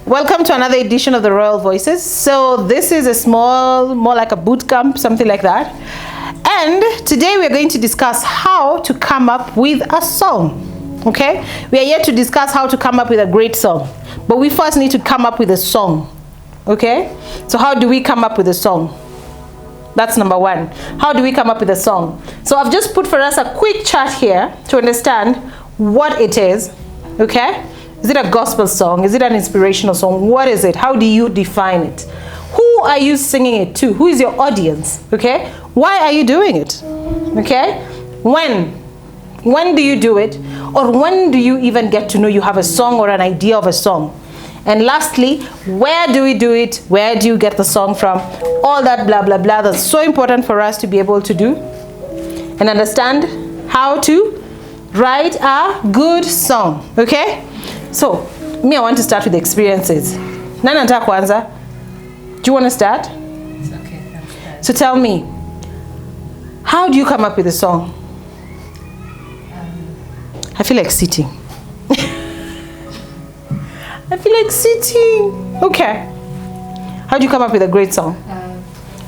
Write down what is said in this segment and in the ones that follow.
Welcome to another edition of the Royal Voices. So this is a small, more like a boot camp, something like that. And today we are going to discuss how to come up with a song. Okay? We are yet to discuss how to come up with a great song. But we first need to come up with a song. Okay? So how do we come up with a song? That's number one. How do we come up with a song? So I've just put for us a quick chart here to understand what it is. Okay? Is it a gospel song? Is it an inspirational song? What is it? How do you define it? Who are you singing it to? Who is your audience? Okay? Why are you doing it? Okay? When do you do it? Or when do you even get to know you have a song or an idea of a song? And lastly, where do we do it? Where do you get the song from? All that blah, blah, blah. That's so important for us to be able to do and understand how to write a good song. Okay? So, I want to start with experiences. Nana nataka kwanza. Do you want to start? It's okay, I'll start. So tell me, how do you come up with a song? I feel like sitting. I feel like sitting. Okay. How do you come up with a great song?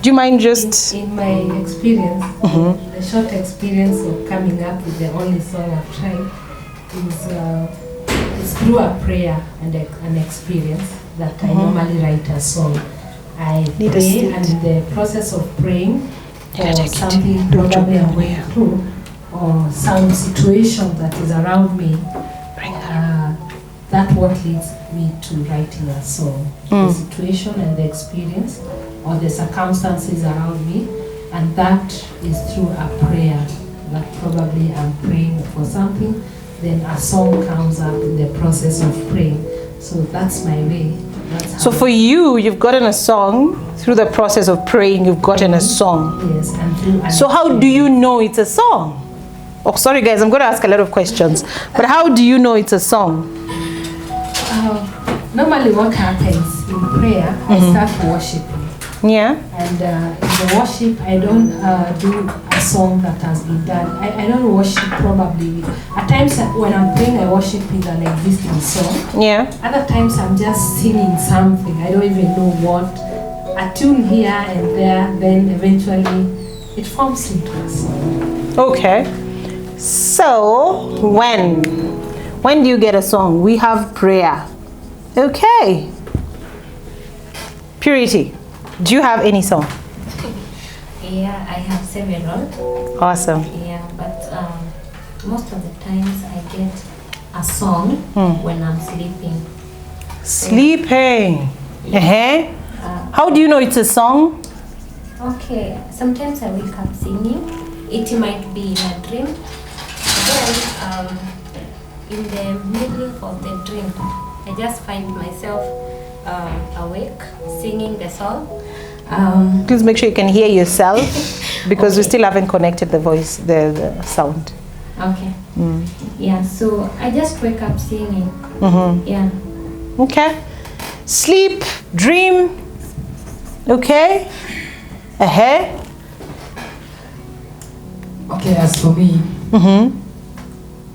Do you mind just... In my experience, the short experience of coming up with the only song I've tried is through a prayer and an experience that I normally write a song. I pray, and in the process of praying for something probably I'm going through, or some situation that is around me, that what leads me to writing a song. The situation and the experience or the circumstances around me, and that is through a prayer that probably I'm praying for something, then a song comes up in the process of praying. So that's my way. So for you, you've gotten a song through the process of praying. You've gotten a song. Yes, and through. So how do you know it's a song? Oh, sorry guys, I'm going to ask a lot of questions. But how do you know it's a song? Normally what happens in prayer, I start worshiping. Yeah. And in the worship, I don't do a song that has been done. I don't worship probably. At times when I'm praying, I worship with an existing song. Yeah. Other times I'm just singing something. I don't even know what. A tune here and there, then eventually it forms into a song. Okay. So when do you get a song? We have prayer. Okay. Purity, do you have any song? Yeah, I have several. Awesome. Yeah, but most of the times I get a song when I'm sleeping. Sleeping. How do you know it's a song? Okay, sometimes I wake up singing. It might be in a dream. Then in the middle of the dream, I just find myself awake singing the song. Please make sure you can hear yourself because we still haven't connected the voice, the sound. Okay. Yeah, so I just wake up singing. Yeah. Okay. Sleep, dream. Okay. Okay, as for me,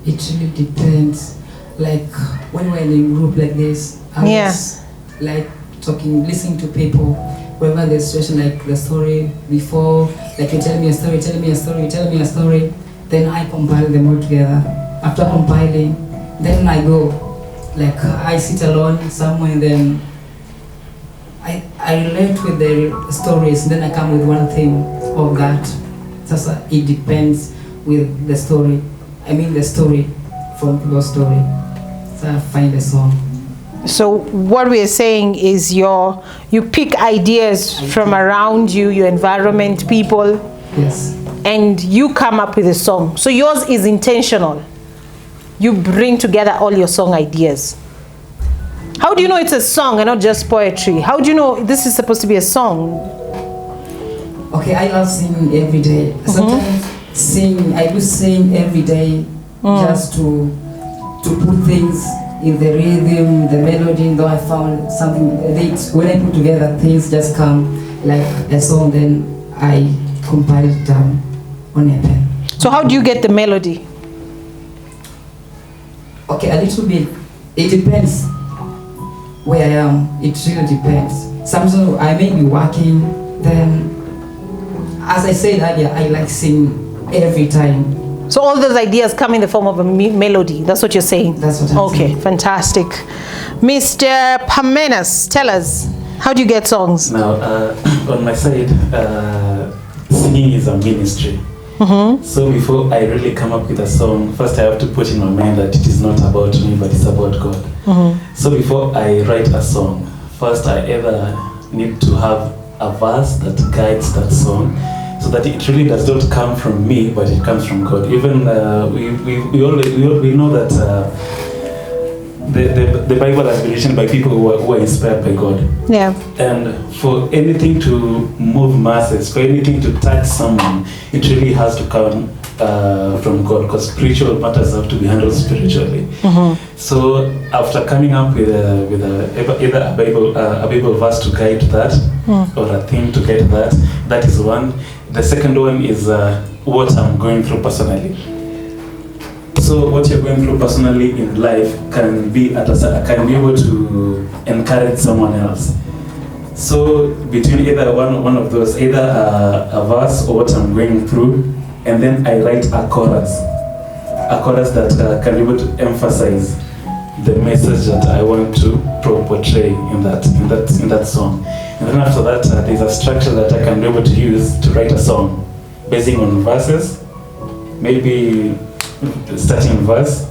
it really depends. Like when we're in a group like this, I was like talking, listening to people, wherever the situation, like the story before, like you tell me a story, you tell me a story, then I compile them all together. After compiling, then I go, like I sit alone somewhere, then I relate with the stories, then I come with one thing of that. So it depends with the story. I mean the story from people's story. So I find a song. So what we are saying is you pick ideas from around you, your environment, people. Yes. And you come up with a song. So yours is intentional. You bring together all your song ideas. How do you know it's a song and not just poetry? How do you know this is supposed to be a song? Okay, I love singing every day. Sometimes I do sing every day just to put things in the rhythm, the melody. Though I found something, when I put together, things just come like a song. Then I compile it down on a pen. So how do you get the melody? Okay, a little bit it depends where I am. It really depends. Sometimes I may be working, then, as I said earlier, I like singing every time. So all those ideas come in the form of a melody. That's what you're saying? That's what I'm saying. Okay, fantastic. Mr. Pamenas, tell us, how do you get songs? Now, on my side, singing is a ministry. So before I really come up with a song, first I have to put in my mind that it is not about me, but it's about God. So before I write a song, first I either need to have a verse that guides that song, so that it really does not come from me, but it comes from God. Even we know that the Bible has been written by people who are inspired by God. Yeah. And for anything to move masses, for anything to touch someone, it really has to come from God, because spiritual matters have to be handled spiritually. So after coming up with either a Bible verse to guide that, or a theme to guide that, that is one. The second one is what I'm going through personally. So what you're going through personally in life can be able to encourage someone else. So between either one of those, either a verse or what I'm going through, and then I write a chorus that can be able to emphasize the message that I want to portray in that song. And then after that, there's a structure that I can be able to use to write a song, basing on verses, maybe starting verse,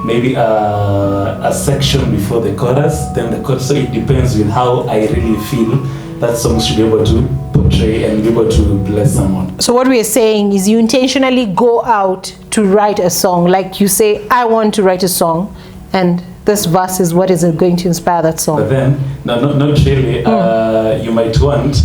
maybe a section before the chorus, then the chorus. So it depends with how I really feel that song should be able to portray and be able to bless someone. So what we are saying is you intentionally go out to write a song. Like you say, I want to write a song, and this verse is what is going to inspire that song. But then, no, not really. You might want,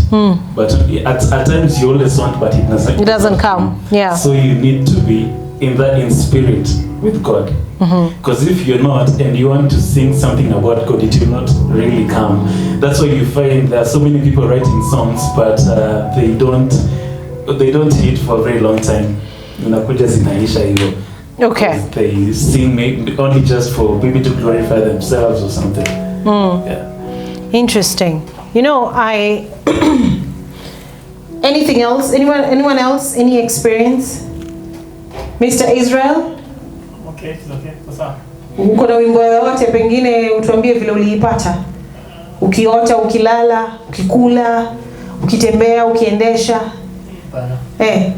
but at times you always want, but it doesn't come. Yeah. So you need to be in spirit with God. Because if you're not and you want to sing something about God, it will not really come. That's why you find there are so many people writing songs, but they don't hit for a very long time. Unakuja zinaisha hivyo. Okay. They sing maybe only just for maybe to glorify themselves or something. Yeah. Interesting. Anything else? Anyone else? Any experience? Mr. Israel? Okay, sasa. Uko na wimbo yoyote pengine utuambie vile uliipata? Ukiota, ukilala, ukikula, ukitembea, ukiendesha? Bana. Eh.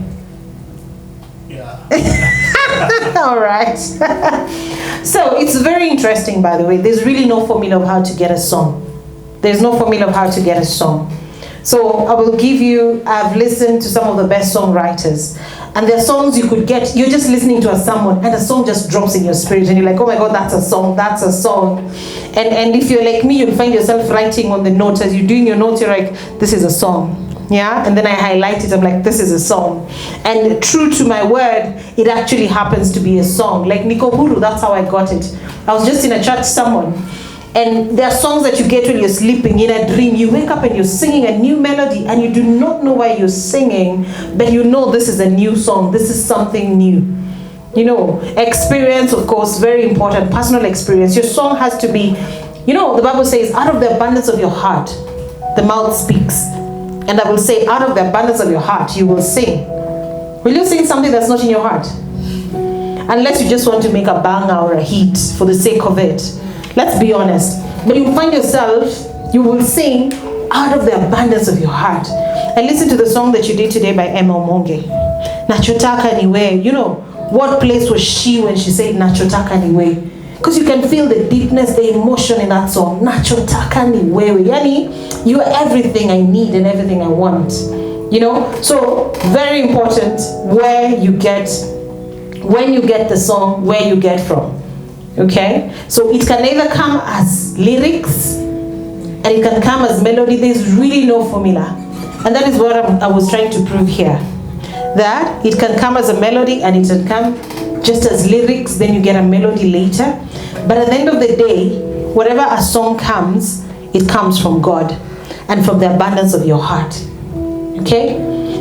Yeah. All right. So it's very interesting, by the way. There's really no formula of how to get a song. There's no formula of how to get a song. So I will give you, I've listened to some of the best songwriters, and there are songs you could get, you're just listening to someone and a song just drops in your spirit and you're like, oh my God, that's a song. And if you're like me, you'll find yourself writing on the notes. As you're doing your notes, you're like, this is a song. Yeah, and then I highlight it, I'm like, this is a song. And true to my word, it actually happens to be a song. Like Niko Huru, that's how I got it. I was just in a church, someone, and there are songs that you get when you're sleeping in a dream. You wake up and you're singing a new melody and you do not know why you're singing, but you know this is a new song. This is something new. Experience, of course, very important. Personal experience. Your song has to be, the Bible says, out of the abundance of your heart, the mouth speaks. And I will say, out of the abundance of your heart, you will sing. Will you sing something that's not in your heart? Unless you just want to make a banger or a hit for the sake of it. Let's be honest. But you find yourself, you will sing out of the abundance of your heart. I listened to the song that you did today by Emma Omonge. Nachotaka niwe. What place was she when she said Nachotaka niwe? Because you can feel the deepness, the emotion in that song. Nachotaka niwe. Yani, you are everything I need and everything I want. So very important when you get the song, where you get from. Okay, so it can either come as lyrics and it can come as melody. There's really no formula, and that is what I was trying to prove here, that it can come as a melody and it can come just as lyrics, then you get a melody later. But at the end of the day, whatever a song comes, it comes from God and from the abundance of your heart. Okay,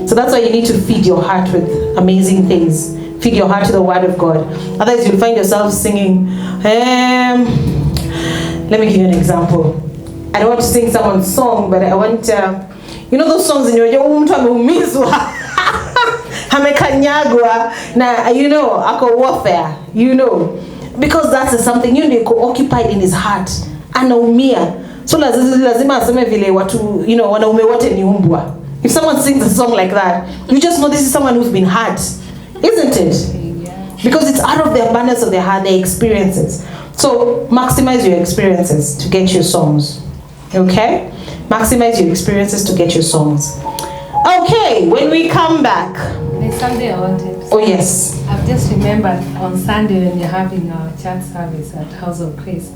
so that's why you need to feed your heart with amazing things. Feed your heart to the word of God. Otherwise, you'll find yourself singing, Let me give you an example. I don't want to sing someone's song, but I want, you know those songs in your mtu ameumizwa, amekanyagwa, na you know, ako warfare, you know, because that's something you know occupied in his heart, anaumia. So lazima aseme vile watu, you know, wanaume wote ni umbwa. If someone sings a song like that, you just know this is someone who's been hurt, isn't it? Because it's out of the abundance of their heart, their experiences. So maximize your experiences to get your songs. Okay? Maximize your experiences to get your songs. Okay, when we come back. Next Sunday I wanted. Oh yes. I've just remembered on Sunday when you're having our church service at House of Grace,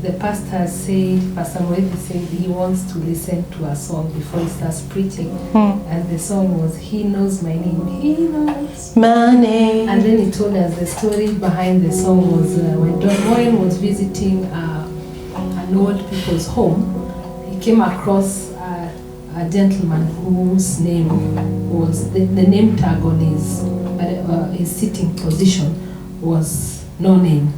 the pastor said, Pastor Royyal said he wants to listen to a song before he starts preaching. And the song was, He Knows My Name. He knows my name. And then he told us the story behind the song was when Royyal was visiting an old people's home, he came across a gentleman whose name was, the name tag on his sitting position was no name.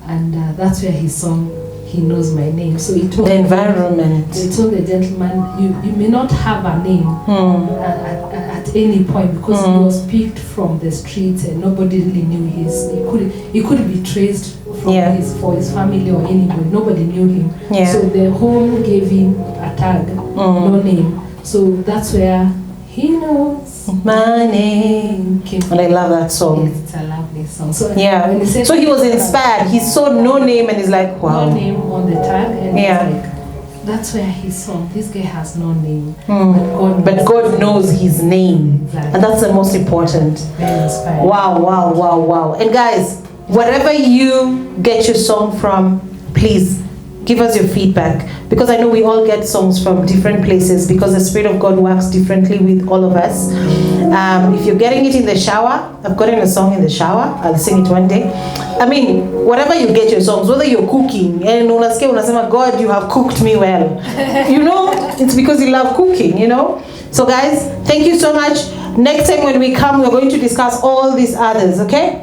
And that's where his song, He Knows My Name. So he told the environment. He told the gentleman, you may not have a name at any point, because he was picked from the streets and nobody really knew he couldn't be traced from for his family or anybody. Nobody knew him. So the home gave him a tag, no name. So that's where He Knows my name came from. And I love that song. Yes, it's a lovely song. So when he said, so he was inspired. He saw no name and he's like, wow. No name on the tag, and he's like, that's where his song. This guy has no name, but God knows his name. Exactly. And that's the most important. Very inspiring. Wow, wow, wow, wow. And guys, wherever you get your song from, please give us your feedback, because I know we all get songs from different places, because the Spirit of God works differently with all of us. If you're getting it in the shower, I've gotten a song in the shower, I'll sing it one day. I mean, whatever you get your songs, whether you're cooking, and unasema, God, you have cooked me well. You know, it's because you love cooking, you know. So guys, thank you so much. Next time when we come, we're going to discuss all these others, okay?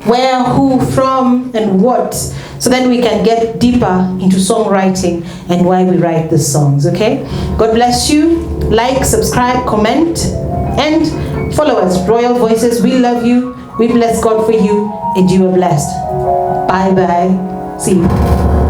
Where, who, from, and what, so then we can get deeper into songwriting and why we write the songs, okay? God bless you. Like, subscribe, comment, and follow us. Royyal Voices, we love you. We bless God for you, and you are blessed. Bye-bye. See you.